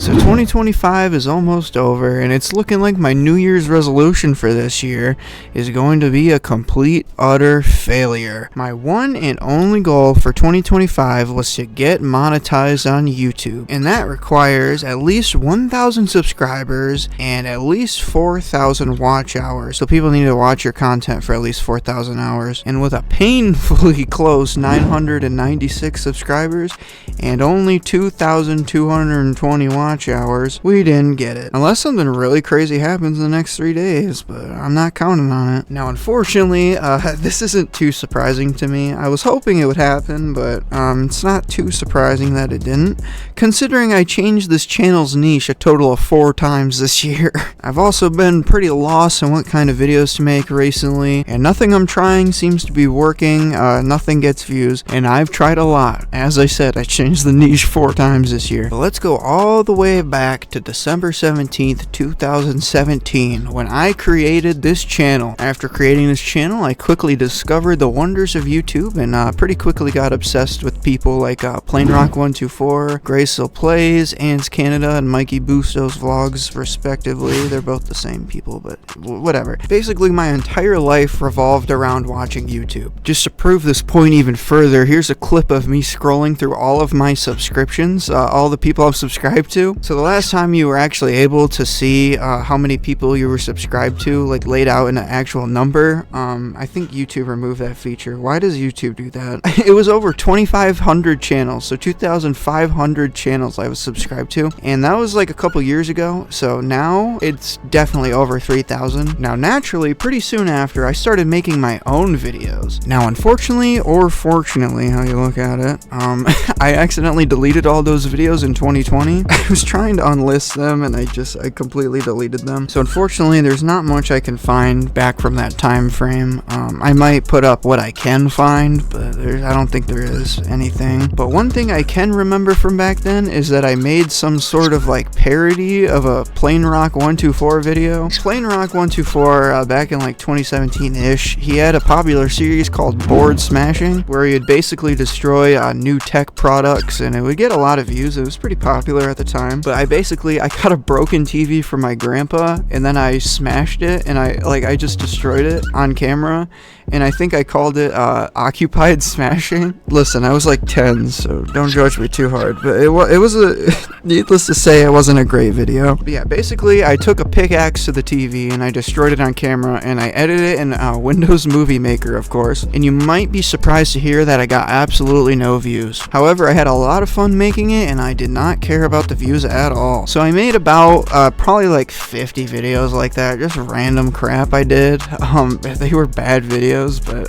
So 2025 is almost over, and it's looking like my New Year's resolution for this year is going to be a complete, utter failure. My one and only goal for 2025 was to get monetized on YouTube, and that requires at least 1,000 subscribers and at least 4,000 watch hours. So people need to watch your content for at least 4,000 hours, and with a painfully close 996 subscribers and only 2,220 watch hours, we didn't get it. Unless something really crazy happens in the next 3 days, but I'm not counting on it. Now, unfortunately, this isn't too surprising to me. I was hoping it would happen, but it's not too surprising that it didn't, considering I changed this channel's niche a total of 4 times this year. I've also been pretty lost on what kind of videos to make recently, and nothing I'm trying seems to be working. Nothing gets views, and I've tried a lot. As I said, I changed the niche 4 times this year. But let's go all the way back to December 17th, 2017, when I created this channel. After creating this channel, I quickly discovered the wonders of YouTube, and pretty quickly got obsessed with people like PlaneRock124, Graysill Plays, Ans Canada, and Mikey Busto's vlogs, respectively. They're both the same people, but whatever. Basically, my entire life revolved around watching YouTube. Just to prove this point even further, here's a clip of me scrolling through all of my subscriptions, all the people I've subscribed to. So the last time you were actually able to see how many people you were subscribed to, like laid out in an actual number, I think YouTube removed that feature. Why does YouTube do that? It was over 2,500 channels, so 2,500 channels I was subscribed to, and that was like a couple years ago. So now it's definitely over 3,000. Now, naturally, pretty soon after, I started making my own videos. Now, unfortunately, or fortunately, how you look at it, I accidentally deleted all those videos in 2020. I was trying to unlist them, and I completely deleted them. So unfortunately, there's not much I can find back from that time frame. I might put up what I can find, but I don't think there is anything. But one thing I can remember from back then is that I made some sort of like parody of a PlaneRock124 video. PlaneRock124, back in like 2017-ish, he had a popular series called Board Smashing, where he'd basically destroy new tech products, and it would get a lot of views. It was pretty popular at the time. But I got a broken TV from my grandpa, and then I smashed it, and I just destroyed it on camera, and I think I called it Occupied Smashing. Listen, I was like 10, so don't judge me too hard, but it was needless to say, it wasn't a great video. But yeah, basically, I took a pickaxe to the TV, and I destroyed it on camera, and I edited it in Windows Movie Maker, of course, and you might be surprised to hear that I got absolutely no views. However, I had a lot of fun making it, and I did not care about the views at all. So I made about probably like 50 videos like that, just random crap I did. They were bad videos, but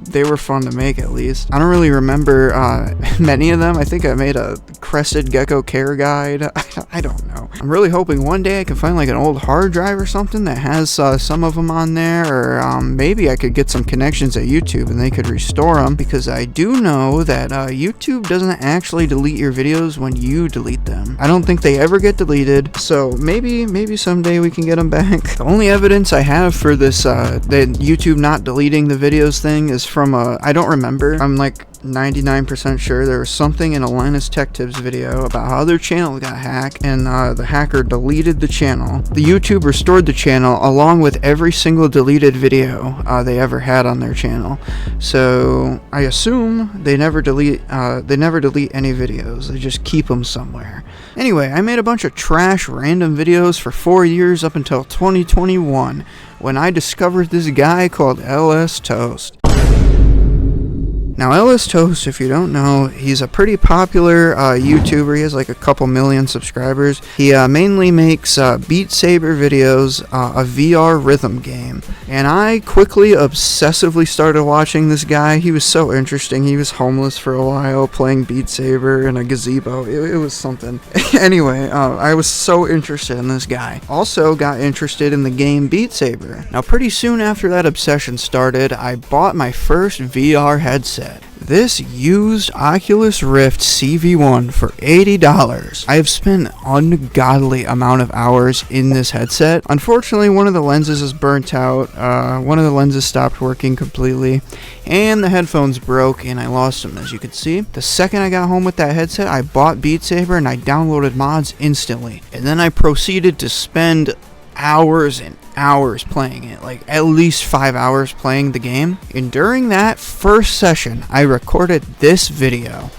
they were fun to make at least. I don't really remember many of them. I think I made a crested gecko care guide. I don't know. I'm really hoping one day I can find like an old hard drive or something that has some of them on there, or maybe I could get some connections at YouTube and they could restore them, because I do know that YouTube doesn't actually delete your videos when you delete them. I don't think they ever get deleted, so maybe someday we can get them back. The only evidence I have for this that YouTube not deleting the videos thing is from I don't remember. I'm like 99% sure there was something in a Linus Tech Tips video about how their channel got hacked, and the hacker deleted the channel. The YouTube restored the channel along with every single deleted video they ever had on their channel. So I assume they never delete any videos. They just keep them somewhere. Anyway, I made a bunch of trash random videos for 4 years up until 2021, when I discovered this guy called LS Toast. Now, LS Toast, if you don't know, he's a pretty popular YouTuber. He has like a couple million subscribers. He mainly makes Beat Saber videos, a VR rhythm game. And I quickly, obsessively started watching this guy. He was so interesting. He was homeless for a while, playing Beat Saber in a gazebo. It was something. Anyway, I was so interested in this guy. Also got interested in the game Beat Saber. Now, pretty soon after that obsession started, I bought my first VR headset. this used Oculus Rift CV1 for $80. I have spent ungodly amount of hours in this headset. Unfortunately, one of the lenses is burnt out, one of the lenses stopped working completely, and the headphones broke and I lost them, as you can see. The second I got home with that headset, I bought Beat Saber and I downloaded mods instantly. And then I proceeded to spend hours and hours playing it, like at least 5 hours playing the game. And during that first session, I recorded this video.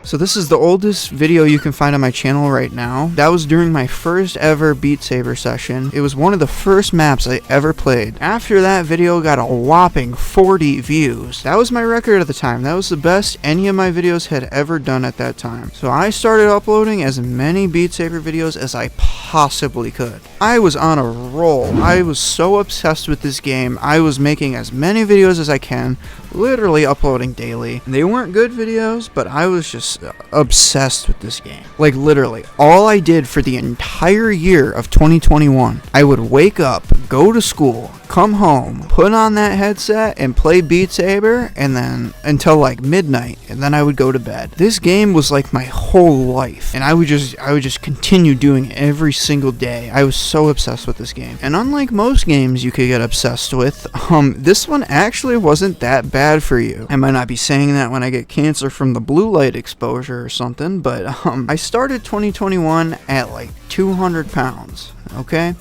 So this is the oldest video you can find on my channel right now. That was during my first ever Beat Saber session. It was one of the first maps I ever played. After that video got a whopping 40 views. That was my record at the time. That was the best any of my videos had ever done at that time. So I started uploading as many Beat Saber videos as I possibly could. I was on a roll. I was so obsessed with this game. I was making as many videos as I can, literally uploading daily. They weren't good videos, but I was just obsessed with this game. Like literally, all I did for the entire year of 2021, I would wake up, go to school, come home, put on that headset and play Beat Saber, and then until like midnight, and then I would go to bed. This game was like my whole life, and I would just continue doing it every single day. I was so obsessed with this game. And unlike most games you could get obsessed with, this one actually wasn't that bad for you. I might not be saying that when I get cancer from the blue light exposure or something, but I started 2021 at like 200 pounds, okay?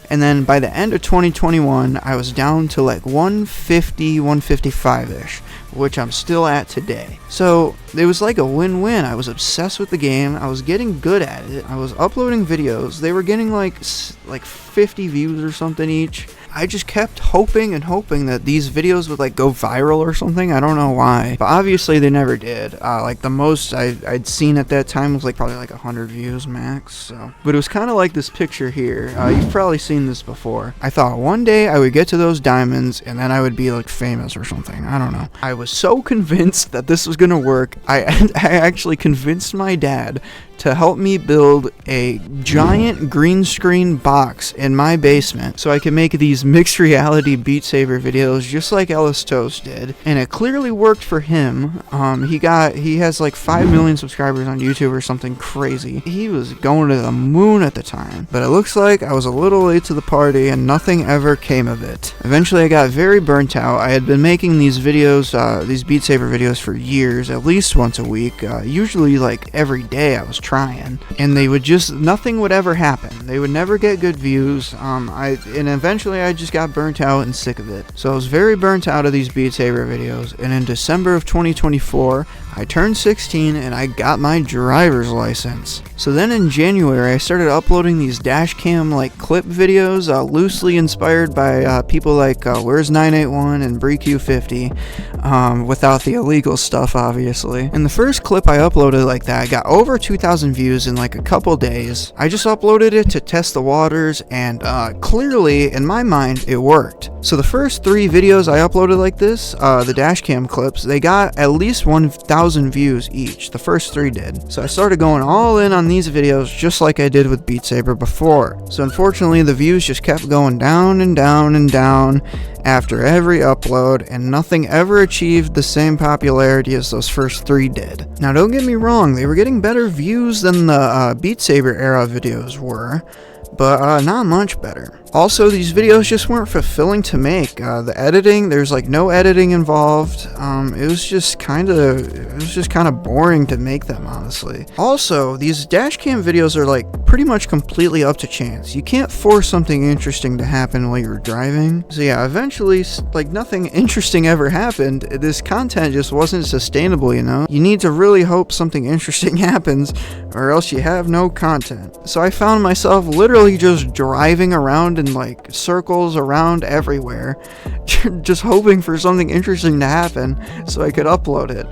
And then by the end of 2021, I was down to like 150, 155-ish, which I'm still at today. So it was like a win-win. I was obsessed with the game. I was getting good at it. I was uploading videos. They were getting like 50 views or something each. I just kept hoping and hoping that these videos would like go viral or something. I don't know why, but obviously they never did. Like the most I'd seen at that time was like probably like 100 views max. So, but it was kind of like this picture here. You've probably seen this before. I thought one day I would get to those diamonds and then I would be like famous or something. I don't know. I was so convinced that this was gonna work. I actually convinced my dad to help me build a giant green screen box in my basement so I could make these mixed reality Beat Saber videos just like Ellis Toast did, and it clearly worked for him. He has like 5 million subscribers on YouTube or something crazy. He was going to the moon at the time, but it looks like I was a little late to the party and nothing ever came of it. Eventually I got very burnt out. I had been making these videos, these Beat Saber videos for years, at least once a week, usually like every day I was trying, and they would just, nothing would ever happen. They would never get good views. And eventually I just got burnt out and sick of it. So I was very burnt out of these Beat Saber videos, and in December of 2024, I turned 16 and I got my driver's license. So then in January, I started uploading these dash cam like clip videos, loosely inspired by people like Where's 981 and BreakU50, without the illegal stuff, obviously. And the first clip I uploaded like that got over 2,000 views in like a couple days. I just uploaded it to test the waters, and clearly, in my mind, it worked. So the first 3 videos I uploaded like this, the dash cam clips, they got at least 1,000 views each. The first 3 did. So I started going all in on these videos just like I did with Beat Saber before. So unfortunately the views just kept going down and down and down after every upload, and nothing ever achieved the same popularity as those first 3 did. Now don't get me wrong, they were getting better views than the Beat Saber era videos were, but not much better. Also, these videos just weren't fulfilling to make. The editing, there's like no editing involved. It was just kind of boring to make them, honestly. Also, these dashcam videos are like pretty much completely up to chance. You can't force something interesting to happen while you're driving. So yeah, eventually, like nothing interesting ever happened. This content just wasn't sustainable, you know? You need to really hope something interesting happens, or else you have no content. So I found myself literally just driving around in like circles around everywhere, just hoping for something interesting to happen so I could upload it.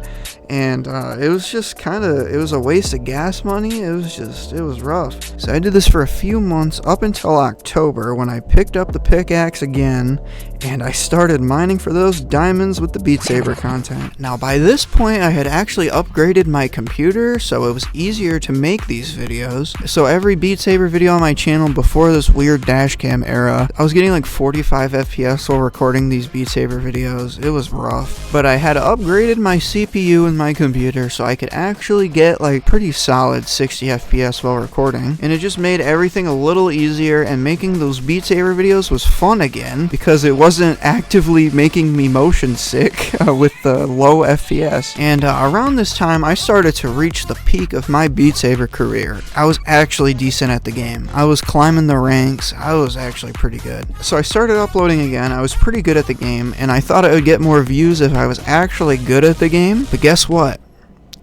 and it was a waste of gas money. It was rough. So I did this for a few months up until October, when I picked up the pickaxe again and I started mining for those diamonds with the Beat Saber content. Now by this point I had actually upgraded my computer, so it was easier to make these videos. So every Beat Saber video on my channel before this weird dashcam era, I was getting like 45 FPS while recording these Beat Saber videos. It was rough. But I had upgraded my CPU in my computer so I could actually get like pretty solid 60 FPS while recording, and it just made everything a little easier, and making those Beat Saber videos was fun again because it wasn't actively making me motion sick with the low FPS. And around this time I started to reach the peak of my Beat Saber career. I was actually decent at the game. I was climbing the ranks. I was actually pretty good. So I started uploading again. I was pretty good at the game, and I thought I would get more views if I was actually good at the game. But guess what?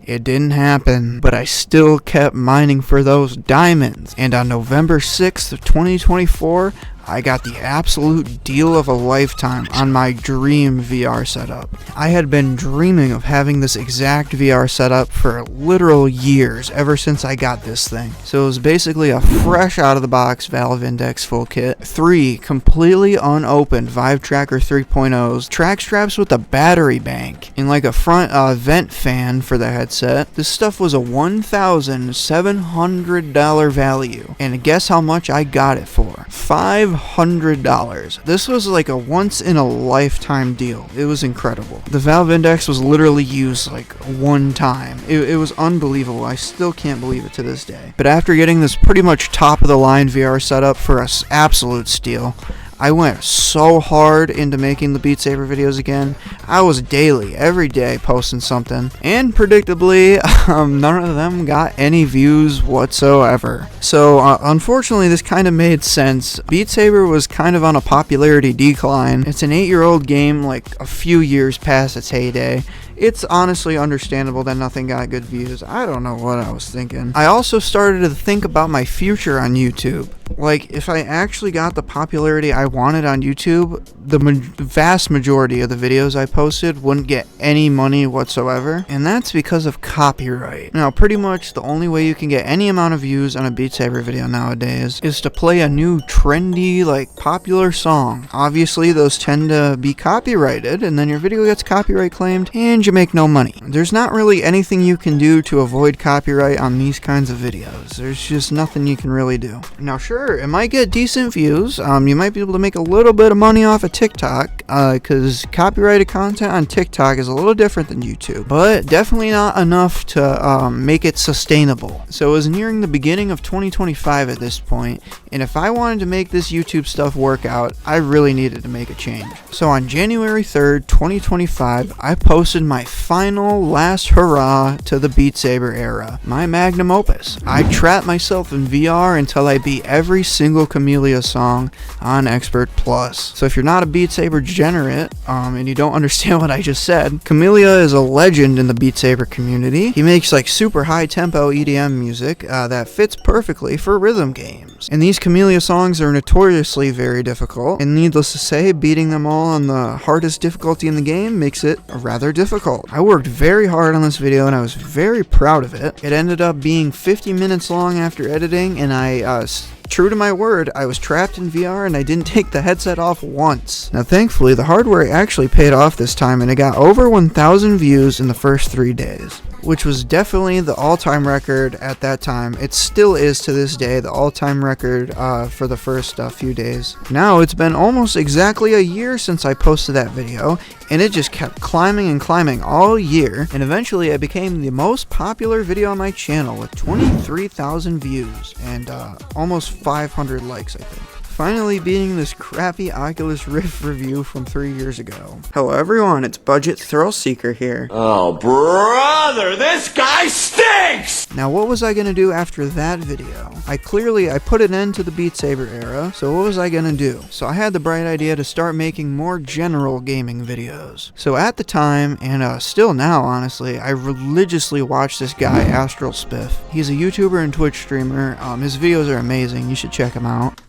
It didn't happen, but I still kept mining for those diamonds. And on November 6th of 2024, I got the absolute deal of a lifetime on my dream VR setup. I had been dreaming of having this exact VR setup for literal years, ever since I got this thing. So it was basically a fresh out of the box Valve Index full kit, 3 completely unopened Vive Tracker 3.0s, track straps with a battery bank, and like a front vent fan for the headset. This stuff was a $1,700 value, and guess how much I got it for? $500. This was like a once in a lifetime deal. It was incredible. The Valve Index was literally used like one time. It was unbelievable. I still can't believe it to this day. But after getting this pretty much top of the line VR setup for an absolute steal, I went so hard into making the Beat Saber videos again. I was daily, every day, posting something. And predictably, none of them got any views whatsoever. So, unfortunately, this kind of made sense. Beat Saber was kind of on a popularity decline. It's an 8-year-old game, like a few years past its heyday. It's honestly understandable that nothing got good views. I don't know what I was thinking. I also started to think about my future on YouTube. Like, if I actually got the popularity I wanted on YouTube, the vast majority of the videos I posted wouldn't get any money whatsoever, and that's because of copyright. Now, pretty much the only way you can get any amount of views on a Beat Saber video nowadays is to play a new trendy, like, popular song. Obviously, those tend to be copyrighted, and then your video gets copyright claimed, and you make no money. There's not really anything you can do to avoid copyright on these kinds of videos. There's just nothing you can really do. Now, sure, it might get decent views. You might be able to make a little bit of money off of TikTok, because copyrighted content on TikTok is a little different than YouTube, but definitely not enough to make it sustainable. So it was nearing the beginning of 2025 at this point, and if I wanted to make this YouTube stuff work out, I really needed to make a change. So on January 3rd, 2025, I posted my final last hurrah to the Beat Saber era, my magnum opus. I trapped myself in VR until I beat every single Camellia song on Expert Plus. So if you're not a Beat Saber degenerate, and you don't understand what I just said, Camellia is a legend in the Beat Saber community. He makes like super high tempo EDM music that fits perfectly for rhythm games. And these Camellia songs are notoriously very difficult, and needless to say, beating them all on the hardest difficulty in the game makes it rather difficult. I worked very hard on this video and I was very proud of it. It ended up being 50 minutes long after editing, and true to my word, I was trapped in VR and I didn't take the headset off once. Now thankfully, the hardware actually paid off this time, and it got over 1,000 views in the first 3 days, which was definitely the all-time record at that time. It still is to this day the all-time record for the first few days. Now it's been almost exactly a year since I posted that video, and it just kept climbing and climbing all year, and eventually it became the most popular video on my channel with 23,000 views and almost 500 likes, I think. Finally beating this crappy Oculus Rift review from 3 years ago. Hello everyone, it's Budget Thrill Seeker here. Oh brother, this guy stinks! Now what was I gonna do after that video? I put an end to the Beat Saber era, so what was I gonna do? So I had the bright idea to start making more general gaming videos. So at the time, and still now honestly, I religiously watched this guy, Astral Spiff. He's a YouTuber and Twitch streamer. His videos are amazing, you should check him out.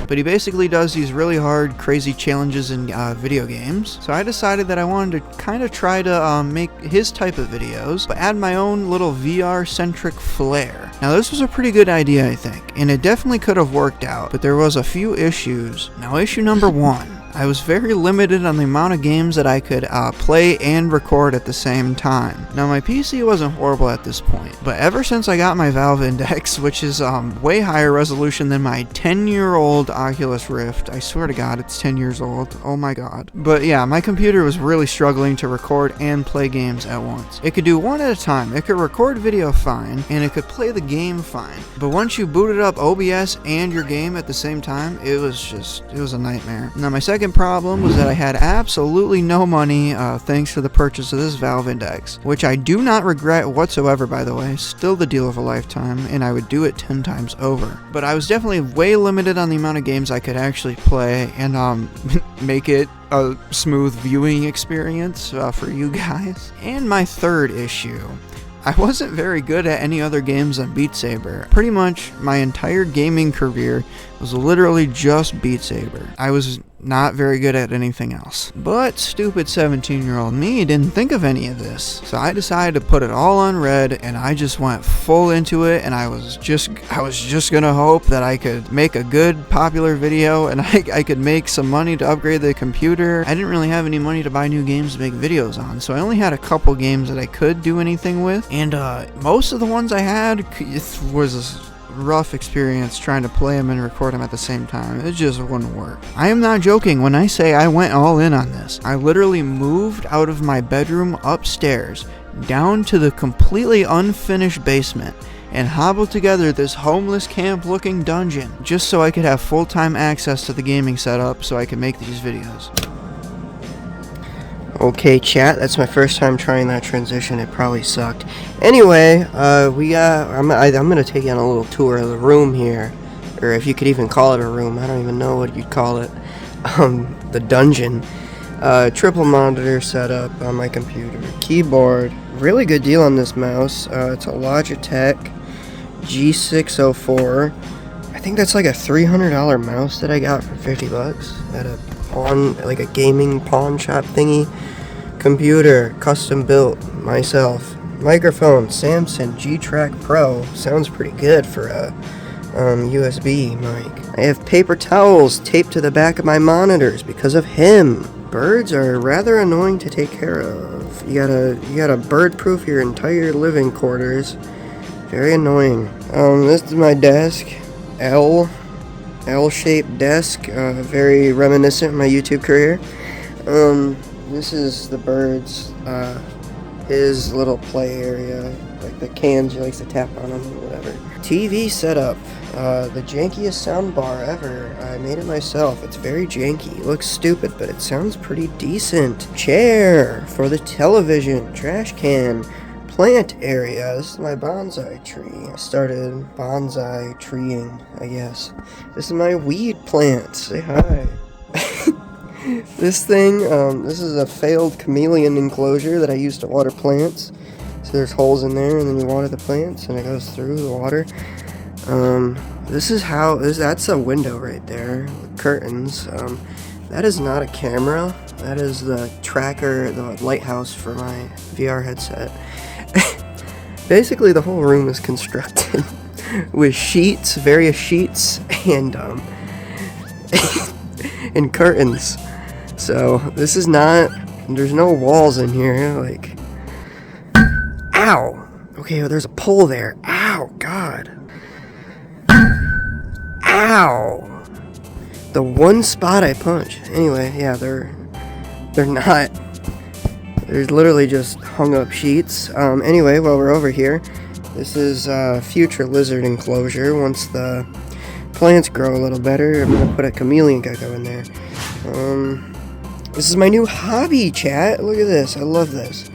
but he basically does these really hard, crazy challenges in video games. So I decided that I wanted to kind of try to make his type of videos, but add my own little VR-centric flair. Now this was a pretty good idea, I think, and it definitely could have worked out, but there was a few issues. Now issue number one. I was very limited on the amount of games that I could play and record at the same time. Now my PC wasn't horrible at this point, but ever since I got my Valve Index, which is way higher resolution than my 10-year-old Oculus Rift, I swear to God it's 10 years old, oh my god. But yeah, my computer was really struggling to record and play games at once. It could do one at a time, it could record video fine, and it could play the game fine. But once you booted up OBS and your game at the same time, it was a nightmare. Now my second problem was that I had absolutely no money thanks to the purchase of this Valve Index, which I do not regret whatsoever, by the way. Still the deal of a lifetime, and I would do it 10 times over. But I was definitely way limited on the amount of games I could actually play and make it a smooth viewing experience for you guys. And my third issue. I wasn't very good at any other games than Beat Saber. Pretty much my entire gaming career was literally just Beat Saber. I was not very good at anything else. But stupid 17-year-old me didn't think of any of this. So I decided to put it all on red, and I just went full into it, and I was just gonna hope that I could make a good popular video and I could make some money to upgrade the computer. I didn't really have any money to buy new games to make videos on, so I only had a couple games that I could do anything with, and most of the ones I had was rough experience trying to play them and record them at the same time. It just wouldn't work. I am not joking when I say I went all in on this. I literally moved out of my bedroom upstairs down to the completely unfinished basement and hobbled together this homeless camp looking dungeon just so I could have full-time access to the gaming setup so I could make these videos. Okay, chat, that's my first time trying that transition. It probably sucked. Anyway, I'm gonna take you on a little tour of the room here, or if you could even call it a room. I don't even know what you'd call it. The dungeon. Triple monitor setup on my computer. Keyboard. Really good deal on this mouse. It's a Logitech G604. I think that's like a $300 mouse that I got for 50 bucks at a like a gaming pawn shop thingy. Computer, custom built myself. Microphone, Samson G-Track Pro. Sounds pretty good for a USB mic. I have paper towels taped to the back of my monitors because of him. Birds are rather annoying to take care of. You gotta bird-proof your entire living quarters. Very annoying. This is my desk. L-shaped desk, very reminiscent of my YouTube career. This is the birds, his little play area, like the cans he likes to tap on them or whatever. TV setup, the jankiest soundbar ever. I made it myself. It's very janky. It looks stupid, but it sounds pretty decent. Chair for the television, trash can. Plant area. This is my bonsai tree. I started bonsai treeing, I guess. This is my weed plant. Say hi. This thing, this is a failed chameleon enclosure that I use to water plants. So there's holes in there, and then you water the plants, and it goes through the water. That's a window right there with curtains. That is not a camera. That is the tracker, the lighthouse for my VR headset. Basically, the whole room is constructed with sheets, various sheets, and and curtains. So this is not. There's no walls in here. Like, ow. Okay, well, there's a pole there. Ow, God. Ow. The one spot I punch. Anyway, yeah, they're not. There's literally just hung up sheets. Anyway, while we're over here, this is future lizard enclosure. Once the plants grow a little better, I'm gonna put a chameleon gecko in there. This is my new hobby, chat. Look at this. I love this.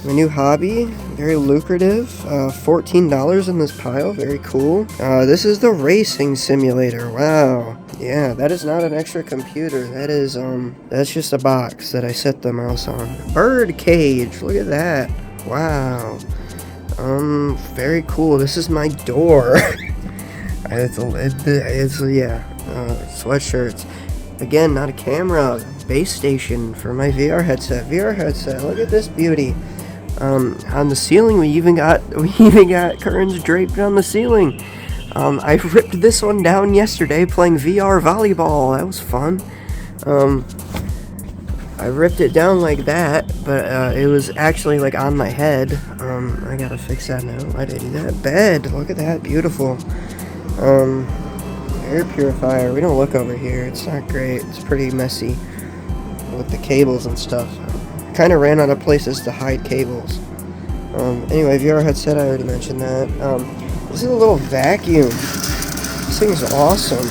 My new hobby, very lucrative. $14 in this pile. Very cool. This is the racing simulator. Wow. Yeah, that is not an extra computer. That is, that's just a box that I set the mouse on. Bird cage. Look at that. Wow. Very cool. This is my door. Yeah. sweatshirts. Again, not a camera, base station for my VR headset. Look at this beauty. On the ceiling, we even got curtains draped on the ceiling. I ripped this one down yesterday playing VR volleyball. That was fun. I ripped it down like that, but it was actually like on my head. I gotta fix that now. Why did I do that? Bed. Look at that, beautiful. Air purifier. We don't look over here. It's not great. It's pretty messy with the cables and stuff. Kind of ran out of places to hide cables. Anyway, VR headset, I already mentioned that. This is a little vacuum. This thing's awesome.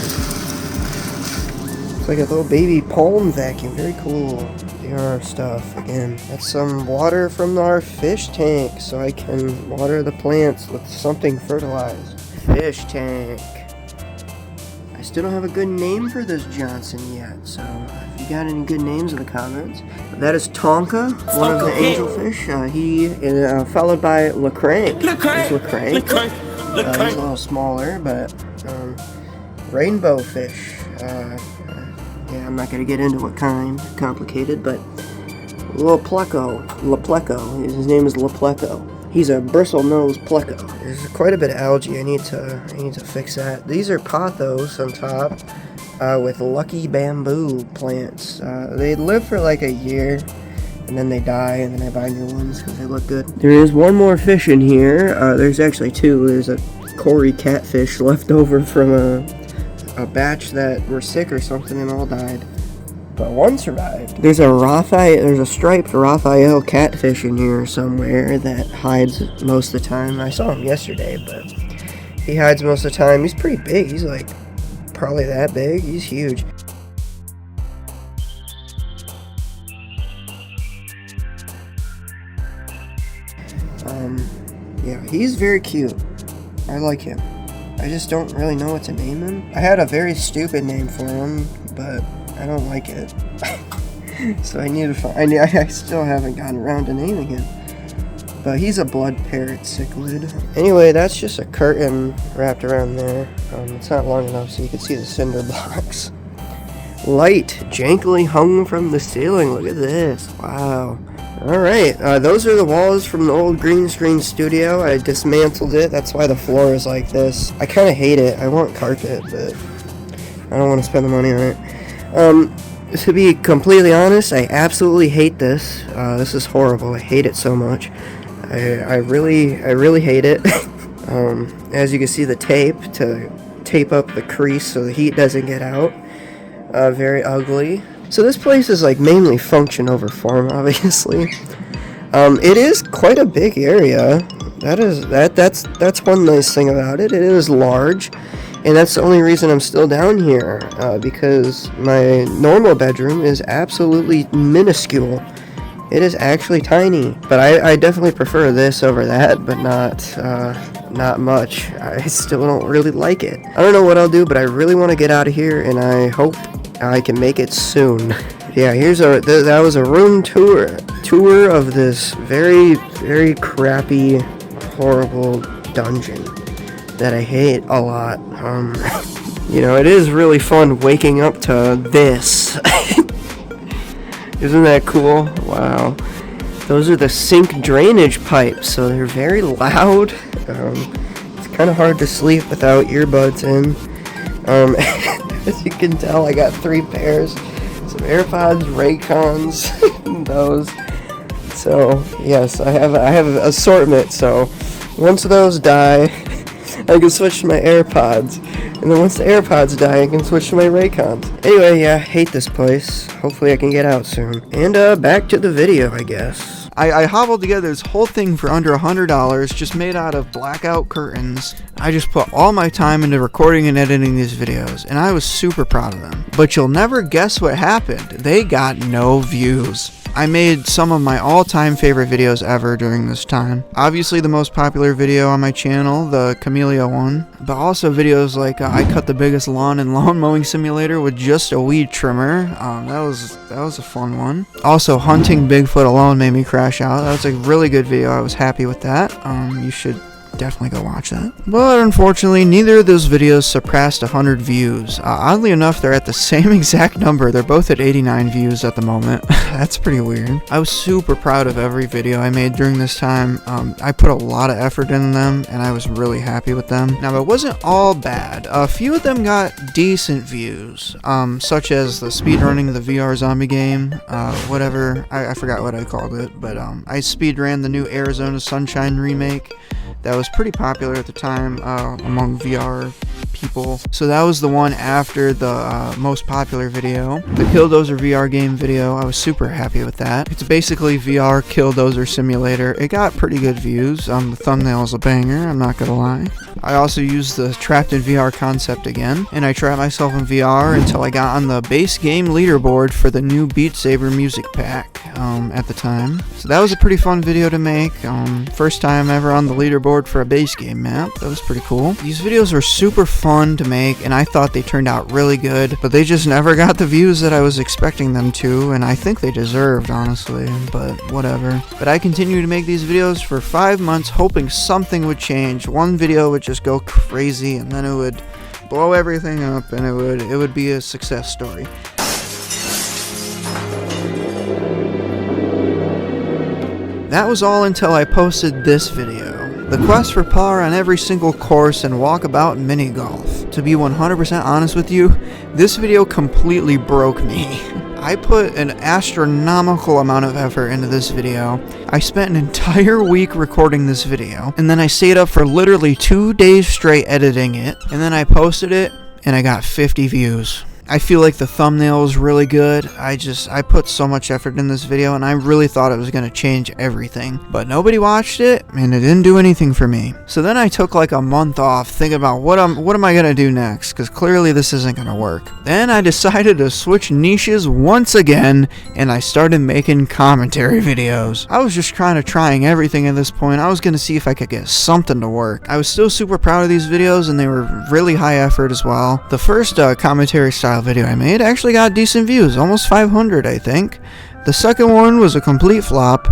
It's like a little baby palm vacuum. Very cool. VR stuff. Again, that's some water from our fish tank, so I can water the plants with something fertilized. Fish tank. I still don't have a good name for this Johnson yet, so if you got any good names in the comments. That is Tonka, one of the angelfish. He is followed by LaCrank. There's LaCrank. He's a little smaller, but rainbow fish. Yeah, I'm not going to get into what kind. Complicated, but Lepleco. His name is Lepleco. He's a bristle-nosed pleco. There's quite a bit of algae. I need to fix that. These are pothos on top with lucky bamboo plants. They live for like a year, and then they die, and then I buy new ones because they look good. There is one more fish in here. There's actually two. There's a Cory catfish left over from a batch that were sick or something and all died. But one survived. There's a striped Raphael catfish in here somewhere that hides most of the time. I saw him yesterday, but he hides most of the time. He's pretty big. He's like probably that big. He's huge. Yeah, he's very cute. I like him. I just don't really know what to name him. I had a very stupid name for him, but I don't like it. So I need to find. I still haven't gotten around to naming him. But he's a blood parrot cichlid. Anyway, that's just a curtain wrapped around there. It's not long enough so you can see the cinder blocks. Light jankily hung from the ceiling. Look at this. Wow. Alright, those are the walls from the old green screen studio. I dismantled it. That's why the floor is like this. I kind of hate it. I want carpet, but I don't want to spend the money on it. To be completely honest, I absolutely hate this. This is horrible. I hate it so much. I really hate it. As you can see, the tape to tape up the crease so the heat doesn't get out. Very ugly. So this place is like mainly function over form, obviously. It is quite a big area. That's one nice thing about it. It is large, and that's the only reason I'm still down here, because my normal bedroom is absolutely minuscule. It is actually tiny, but I definitely prefer this over that, but not much. I still don't really like it. I don't know what I'll do, but I really want to get out of here, and I hope I can make it soon. Yeah, that was a room tour of this very, very crappy, horrible dungeon that I hate a lot. You know, it is really fun waking up to this. Isn't that cool? Wow. Those are the sink drainage pipes, so they're very loud. It's kind of hard to sleep without earbuds in. As you can tell, I got 3 pairs. Some AirPods, Raycons, those. So, yes, I have an assortment, so once those die, I can switch to my AirPods. And then once the AirPods die, I can switch to my Raycons. Anyway, yeah, hate this place. Hopefully I can get out soon. And, back to the video, I guess. I hobbled together this whole thing for under $100, just made out of blackout curtains. I just put all my time into recording and editing these videos, and I was super proud of them. But you'll never guess what happened. They got no views. I made some of my all-time favorite videos ever during this time. Obviously the most popular video on my channel, the Camellia one, but also videos like I cut the biggest lawn in Lawn Mowing Simulator with just a weed trimmer. That was a fun one. Also, hunting Bigfoot alone made me crash out. That was a really good video. I was happy with that. You should definitely go watch that. But unfortunately, neither of those videos surpassed 100 views. Oddly enough, they're at the same exact number. They're both at 89 views at the moment. That's pretty weird. I was super proud of every video I made during this time. I put a lot of effort in them, and I was really happy with them. Now, it wasn't all bad. A few of them got decent views, such as the speedrunning of the VR zombie game, whatever. I forgot what I called it, but I speedran the new Arizona Sunshine remake. That was pretty popular at the time among VR people. So that was the one after the most popular video, the Killdozer VR game video. I was super happy with that. It's basically VR Killdozer Simulator. It got pretty good views. The thumbnail is a banger, I'm not gonna lie. I also used the Trapped in VR concept again, and I trapped myself in VR until I got on the base game leaderboard for the new Beat Saber music pack at the time. So that was a pretty fun video to make. First time ever on the leaderboard for a base game map. That was pretty cool. These videos were super fun to make, and I thought they turned out really good, but they just never got the views that I was expecting them to, and I think they deserved, honestly, but whatever. But I continued to make these videos for 5 months, hoping something would change. One video would just go crazy, and then it would blow everything up, and it would be a success story. That was all until I posted this video. The quest for par on every single course and walkabout mini golf. To be 100% honest with you, this video completely broke me. I put an astronomical amount of effort into this video. I spent an entire week recording this video, and then I stayed up for literally 2 days straight editing it, and then I posted it, and I got 50 views. I feel like the thumbnail was really good. I put so much effort in this video, and I really thought it was going to change everything. But nobody watched it, and it didn't do anything for me. So then I took like a month off thinking about what am I going to do next, because clearly this isn't going to work. Then I decided to switch niches once again, and I started making commentary videos. I was just trying everything at this point. I was going to see if I could get something to work. I was still super proud of these videos, and they were really high effort as well. The first commentary style video I made actually got decent views, almost 500 I think. The second one was a complete flop,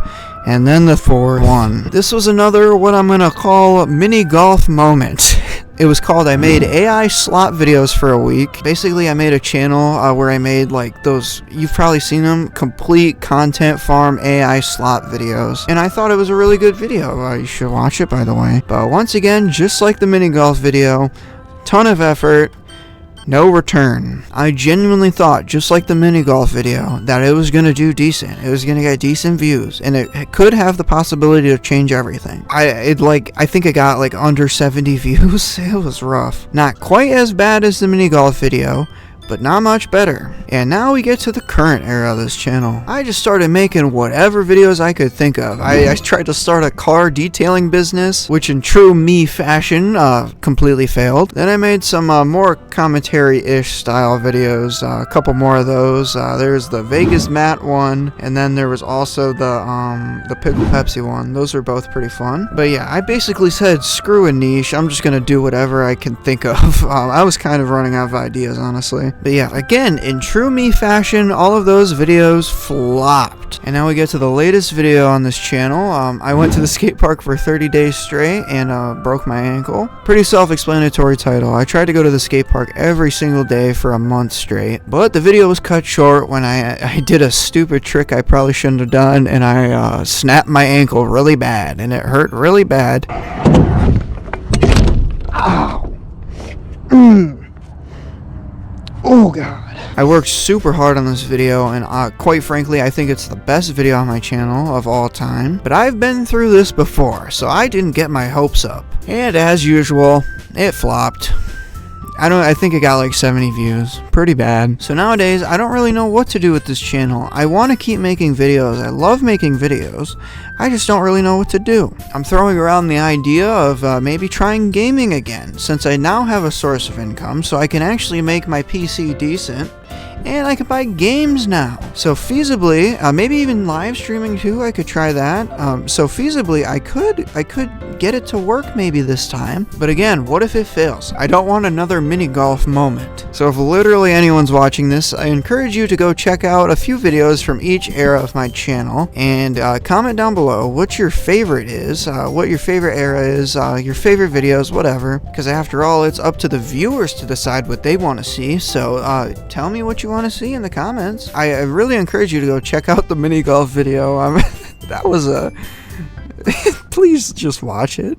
and then the fourth one. This was another what I'm gonna call mini golf moment. It was called I made AI slot videos for a week. Basically, I made a channel where I made like those, you've probably seen them, complete content farm AI slot videos. And I thought it was a really good video. You should watch it, by the way. But once again, just like the mini golf video, ton of effort, no return. I genuinely thought, just like the mini golf video, that it was gonna do decent. It was gonna get decent views, and it could have the possibility to change everything. I think it got like under 70 views. It was rough. Not quite as bad as the mini golf video, but not much better. And now we get to the current era of this channel. I just started making whatever videos I could think of. I tried to start a car detailing business, which in true me fashion completely failed. Then I made some more commentary-ish style videos, a couple more of those. There's the Vegas Mat one, and then there was also the Pickle Pepsi one. Those are both pretty fun. But yeah, I basically said screw a niche, I'm just gonna do whatever I can think of. I was kind of running out of ideas, honestly. But yeah, again, in true me fashion, all of those videos flopped. And now we get to the latest video on this channel. I went to the skate park for 30 days straight and broke my ankle. Pretty self-explanatory title. I tried to go to the skate park every single day for a month straight, but the video was cut short when I did a stupid trick I probably shouldn't have done, and I snapped my ankle really bad, and it hurt really bad. Ow. Oh god. I worked super hard on this video, and quite frankly, I think it's the best video on my channel of all time. But I've been through this before, so I didn't get my hopes up. And as usual, it flopped. I think it got like 70 views. Pretty bad. So nowadays, I don't really know what to do with this channel. I want to keep making videos. I love making videos. I just don't really know what to do. I'm throwing around the idea of maybe trying gaming again, since I now have a source of income, so I can actually make my PC decent, and I can buy games now. So feasibly, maybe even live streaming too, I could try that. So feasibly, I could get it to work maybe this time. But again, what if it fails? I don't want another mini golf moment. So if literally anyone's watching this, I encourage you to go check out a few videos from each era of my channel and comment down below what your favorite is, what your favorite era is, your favorite videos, whatever. Because after all, it's up to the viewers to decide what they want to see. So tell me what you want to see in the comments. I really encourage you to go check out the mini golf video. That was a... Please just watch it.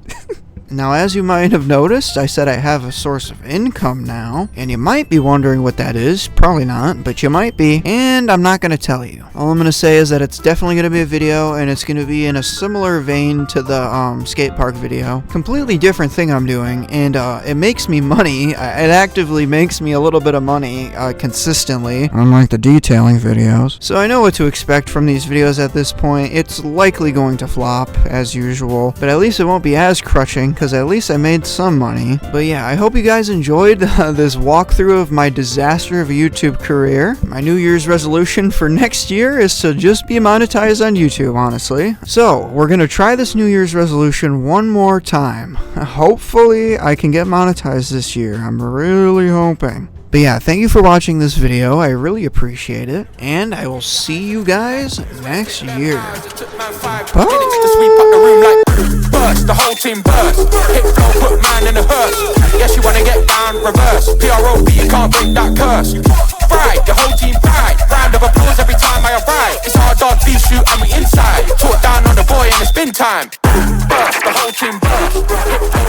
Now, as you might have noticed, I said I have a source of income now, and you might be wondering what that is. Probably not, but you might be, and I'm not going to tell you. All I'm going to say is that it's definitely going to be a video, and it's going to be in a similar vein to the skate park video. Completely different thing I'm doing, and it makes me money. It actively makes me a little bit of money consistently, unlike the detailing videos. So I know what to expect from these videos at this point. It's likely going to flop, as usual, but at least it won't be as crushing, because at least I made some money. But yeah, I hope you guys enjoyed this walkthrough of my disaster of a YouTube career. My New Year's resolution for next year is to just be monetized on YouTube, honestly. So, we're gonna try this New Year's resolution one more time. Hopefully, I can get monetized this year. I'm really hoping. But yeah, thank you for watching this video. I really appreciate it. And I will see you guys next year. Bye. Burst, the whole team burst. Hit flow, put man in a hearse. Yes, you wanna get down, reverse. PROP, you can't break that curse. Fried, the whole team fried. Round of applause every time I arrive. It's our dog, beef shoot, and we inside. Talk down on the boy and it's bin time. Burst, the whole team burst.